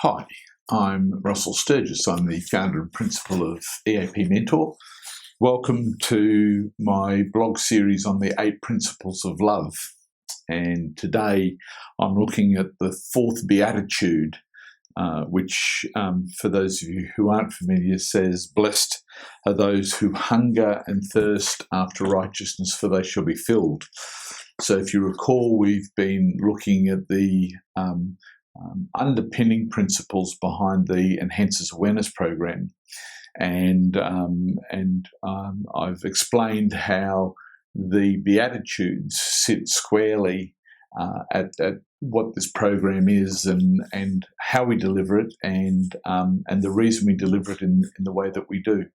Hi, I'm Russell Sturgis. I'm the founder and principal of EAP Mentor. Welcome to my blog series on the 8 principles of love. And today I'm looking at the 4th Beatitude, which, for those of you who aren't familiar, says, "Blessed are those who hunger and thirst after righteousness, for they shall be filled." So if you recall, we've been looking at the underpinning principles behind the Enhancers Awareness Program, and I've explained how the Beatitudes sit squarely at what this program is and how we deliver it, and the reason we deliver it in the way that we do.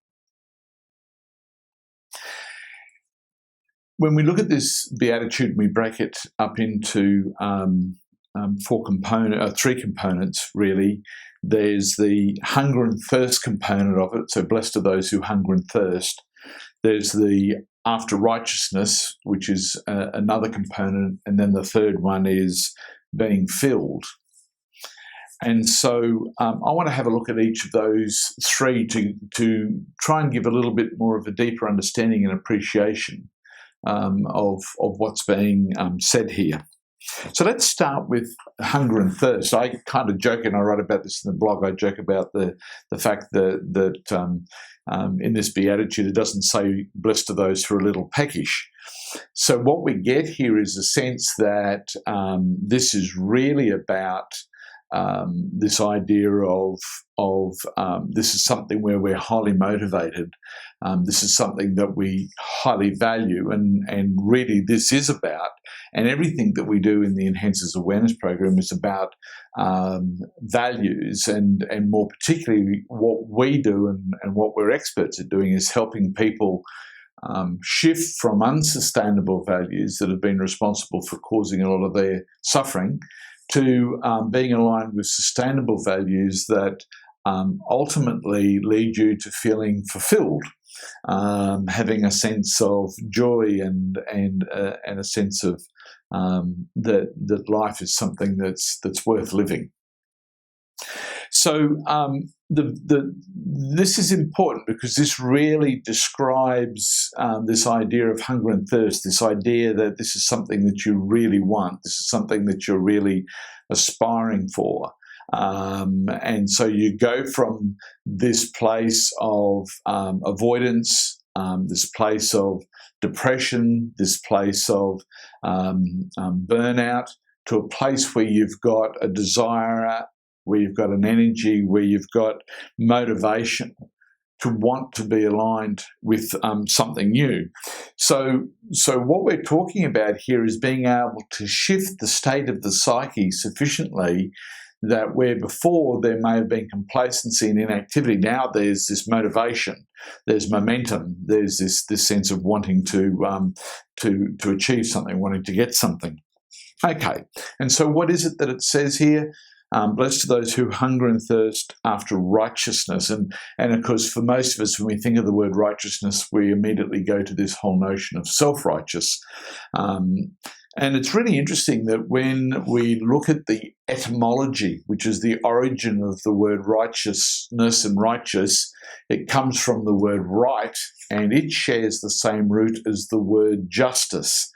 When we look at this Beatitude, we break it up into 3 components, really. There's the hunger and thirst component of it, so blessed are those who hunger and thirst. There's the after righteousness, which is another component, and then the third one is being filled. And so I want to have a look at each of those 3 to try and give a little bit more of a deeper understanding and appreciation of what's being said here. So let's start with hunger and thirst. I kind of joke, and I write about this in the blog, I joke about the fact that in this Beatitude it doesn't say blessed are those who are a little peckish. So what we get here is a sense that this is really about this idea of this is something where we're highly motivated. This is something that we highly value, and really this is about, and everything that we do in the Enhancers Awareness Program is about values, and more particularly what we do and what we're experts at doing is helping people shift from unsustainable values that have been responsible for causing a lot of their suffering to being aligned with sustainable values that ultimately lead you to feeling fulfilled, having a sense of joy and a sense of that life is something that's worth living. So this is important because this really describes this idea of hunger and thirst, this idea that this is something that you really want, this is something that you're really aspiring for. And so you go from this place of avoidance, this place of depression, this place of burnout, to a place where you've got a desire, where you've got an energy, where you've got motivation to want to be aligned with something new. So what we're talking about here is being able to shift the state of the psyche sufficiently that where before there may have been complacency and inactivity, now there's this motivation, there's momentum, there's this sense of wanting to achieve something, wanting to get something. Okay, and so what is it that it says here? Blessed are those who hunger and thirst after righteousness. And of course, for most of us, when we think of the word righteousness, we immediately go to this whole notion of self-righteous. And it's really interesting that when we look at the etymology, which is the origin of the word righteousness and righteous, it comes from the word right, and it shares the same root as the word justice.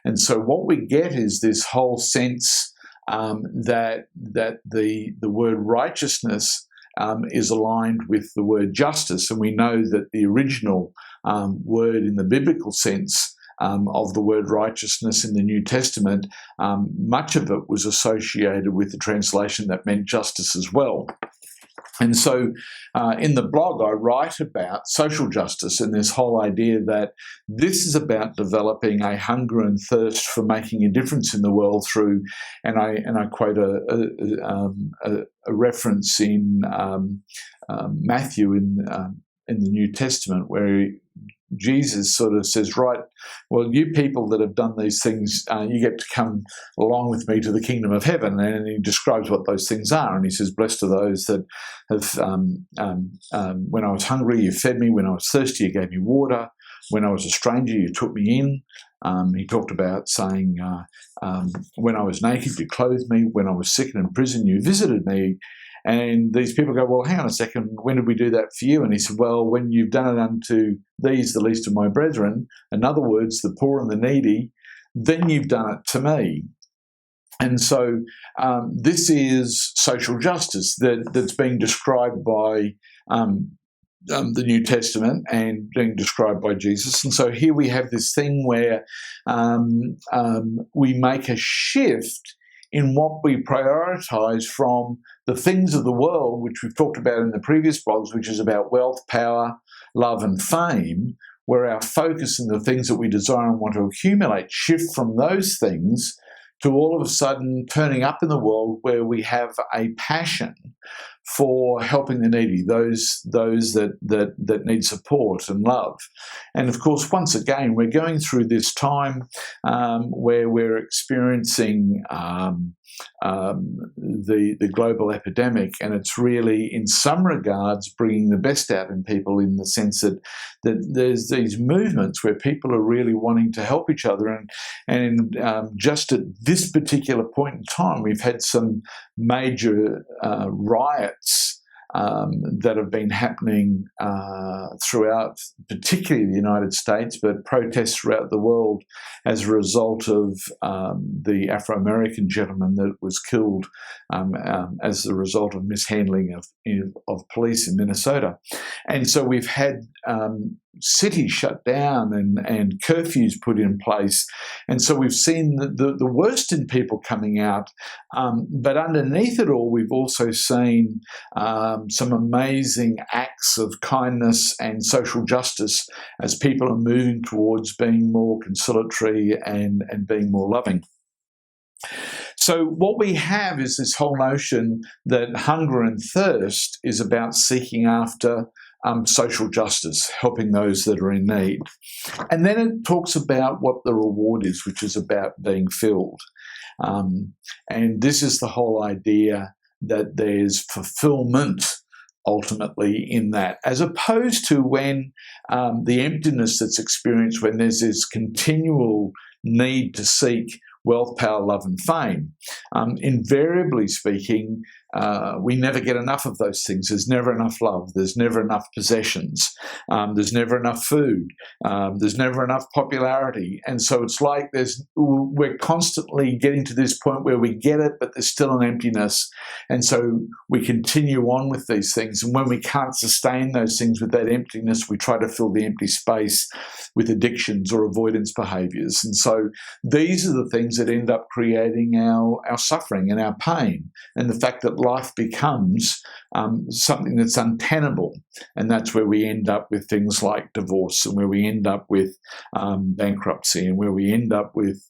And so what we get is this whole sense that the word righteousness is aligned with the word justice, and we know that the original word in the biblical sense of the word righteousness in the New Testament, much of it was associated with the translation that meant justice as well. And so in the blog, I write about social justice and this whole idea that this is about developing a hunger and thirst for making a difference in the world through, and I quote a reference in Matthew in the New Testament where Jesus sort of says, right, well, you people that have done these things, you get to come along with me to the kingdom of heaven. And he describes what those things are. And he says, blessed are those that have, when I was hungry, you fed me. When I was thirsty, you gave me water. When I was a stranger, you took me in. He talked about saying, when I was naked, you clothed me. When I was sick and in prison, you visited me. And these people go, well, hang on a second, when did we do that for you? And he said, well, when you've done it unto these, the least of my brethren, in other words, the poor and the needy, then you've done it to me. And so this is social justice that's being described by the New Testament and being described by Jesus. And so here we have this thing where we make a shift in what we prioritise from the things of the world, which we've talked about in the previous blogs, which is about wealth, power, love and fame, where our focus and the things that we desire and want to accumulate shift from those things to all of a sudden turning up in the world where we have a passion for helping the needy, those that need support and love. And of course, once again, we're going through this time where we're experiencing the global epidemic, and it's really, in some regards, bringing the best out in people, in the sense that there's these movements where people are really wanting to help each other. And just at this particular point in time, we've had some major riots that have been happening throughout, particularly the United States, but protests throughout the world as a result of the Afro-American gentleman that was killed as a result of mishandling of police in Minnesota. And so we've had cities shut down and curfews put in place. And so we've seen the worst in people coming out. But underneath it all, we've also seen some amazing acts of kindness and social justice as people are moving towards being more conciliatory and being more loving. So what we have is this whole notion that hunger and thirst is about seeking after social justice, helping those that are in need. And then it talks about what the reward is, which is about being filled. And this is the whole idea that there's fulfillment ultimately in that, as opposed to when the emptiness that's experienced when there's this continual need to seek wealth, power, love and fame. Invariably speaking, we never get enough of those things. There's never enough love. There's never enough possessions. There's never enough food. There's never enough popularity. And so it's like we're constantly getting to this point where we get it, but there's still an emptiness. And so we continue on with these things. And when we can't sustain those things with that emptiness, we try to fill the empty space with addictions or avoidance behaviours. And so these are the things that end up creating our suffering and our pain, and the fact that life becomes something that's untenable. And that's where we end up with things like divorce, and where we end up with bankruptcy, and where we end up with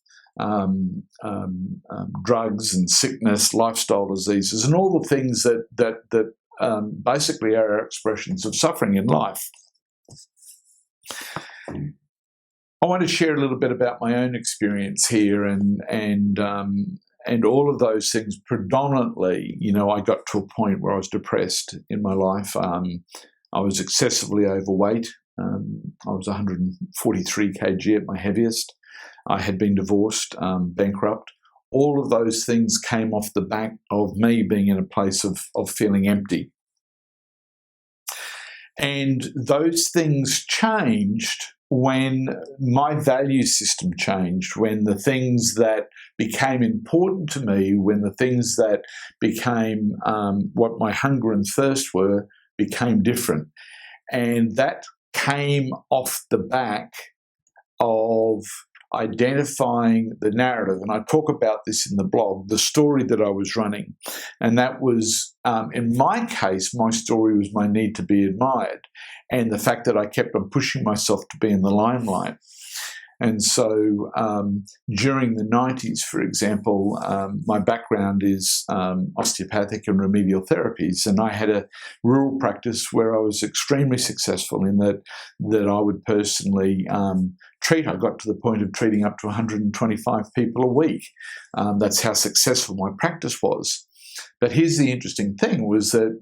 drugs and sickness, lifestyle diseases, and all the things that basically are our expressions of suffering in life. I want to share a little bit about my own experience here, and all of those things. Predominantly, I got to a point where I was depressed in my life. I was excessively overweight. I was 143 kg at my heaviest. I had been divorced, bankrupt. All of those things came off the back of me being in a place of feeling empty. And those things changed when my value system changed, when the things that became important to me, when the things that became what my hunger and thirst were, became different. And that came off the back of identifying the narrative. And I talk about this in the blog, the story that I was running. And that was, in my case, my story was my need to be admired, and the fact that I kept on pushing myself to be in the limelight. And so during the 90s, for example, my background is osteopathic and remedial therapies, and I had a rural practice where I was extremely successful in that I would personally treat. I got to the point of treating up to 125 people a week. That's how successful my practice was. But here's the interesting thing, was that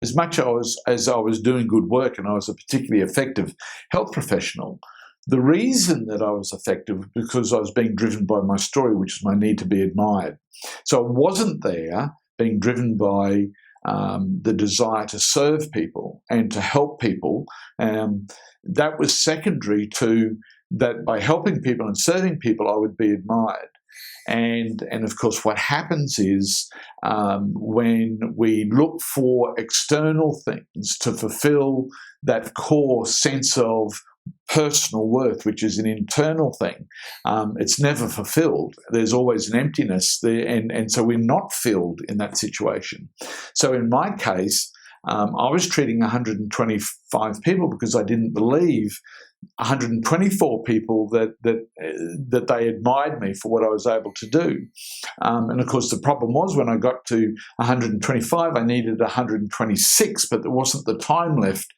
as much as I was doing good work and I was a particularly effective health professional, the reason that I was effective was because I was being driven by my story, which is my need to be admired. So I wasn't there being driven by the desire to serve people and to help people. That was secondary to that. By helping people and serving people, I would be admired. And of course, what happens is when we look for external things to fulfill that core sense of personal worth, which is an internal thing, it's never fulfilled. There's always an emptiness there, and so we're not filled in that situation. So in my case, I was treating 125 people because I didn't believe 124 people that they admired me for what I was able to do. And of course, the problem was when I got to 125, I needed 126, but there wasn't the time left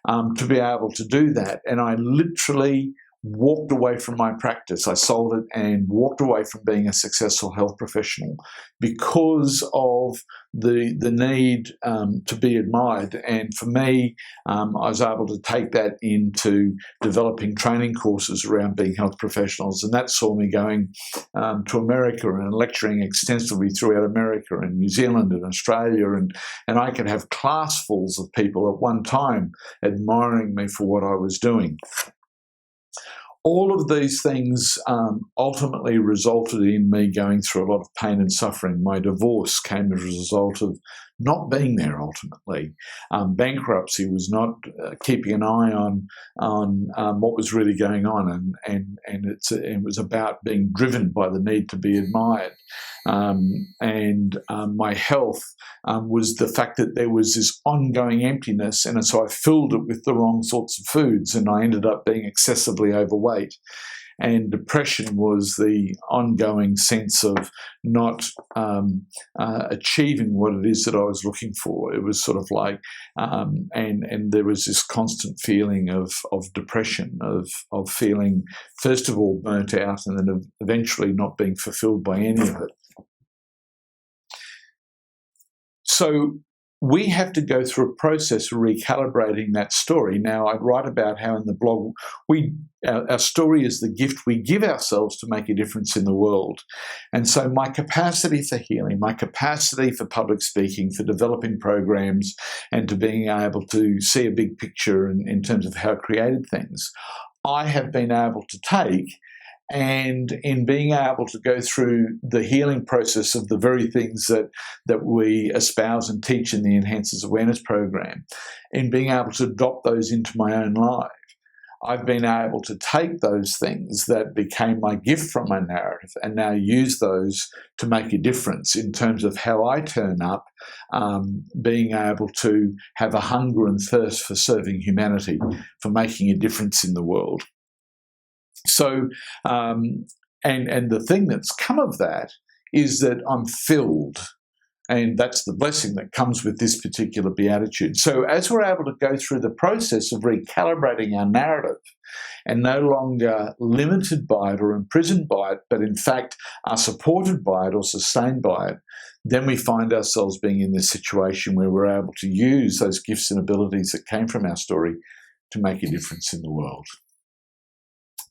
to be able to do that. And I literally walked away from my practice. I sold it and walked away from being a successful health professional because of the need to be admired. And for me, I was able to take that into developing training courses around being health professionals, and that saw me going to America and lecturing extensively throughout America and New Zealand and Australia, and I could have classfuls of people at one time admiring me for what I was doing. All of these things ultimately resulted in me going through a lot of pain and suffering. My divorce came as a result of not being there ultimately. Bankruptcy was not keeping an eye on what was really going on, and it was about being driven by the need to be admired. My health was the fact that there was this ongoing emptiness, and so I filled it with the wrong sorts of foods, and I ended up being excessively overweight. And depression was the ongoing sense of not achieving what it is that I was looking for. It was sort of like, and there was this constant feeling of depression, of feeling, first of all, burnt out, and then eventually not being fulfilled by any of it. So we have to go through a process of recalibrating that story. Now, I write about how in the blog, our story is the gift we give ourselves to make a difference in the world. And so my capacity for healing, my capacity for public speaking, for developing programs, and to being able to see a big picture in terms of how I created things, I have been able to take. And in being able to go through the healing process of the very things that we espouse and teach in the Enhances Awareness program, in being able to adopt those into my own life, I've been able to take those things that became my gift from my narrative and now use those to make a difference in terms of how I turn up, being able to have a hunger and thirst for serving humanity, for making a difference in the world. So, and the thing that's come of that is that I'm filled, and that's the blessing that comes with this particular beatitude. So as we're able to go through the process of recalibrating our narrative and no longer limited by it or imprisoned by it, but in fact are supported by it or sustained by it, then we find ourselves being in this situation where we're able to use those gifts and abilities that came from our story to make a difference in the world.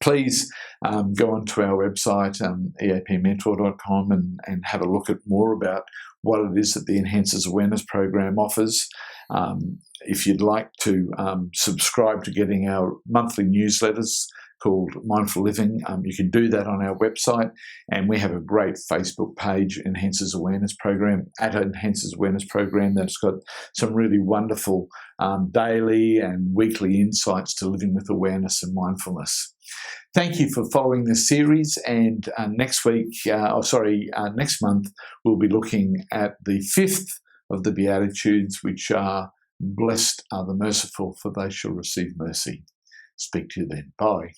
Please go onto our website, eapmentor.com, and have a look at more about what it is that the Enhances Awareness program offers. If you'd like to subscribe to getting our monthly newsletters called Mindful Living, you can do that on our website. And we have a great Facebook page, Enhances Awareness Program, at Enhances Awareness Program, that's got some really wonderful daily and weekly insights to living with awareness and mindfulness. Thank you for following this series, and next month we'll be looking at the fifth of the Beatitudes, which are, blessed are the merciful, for they shall receive mercy. Speak to you then. Bye.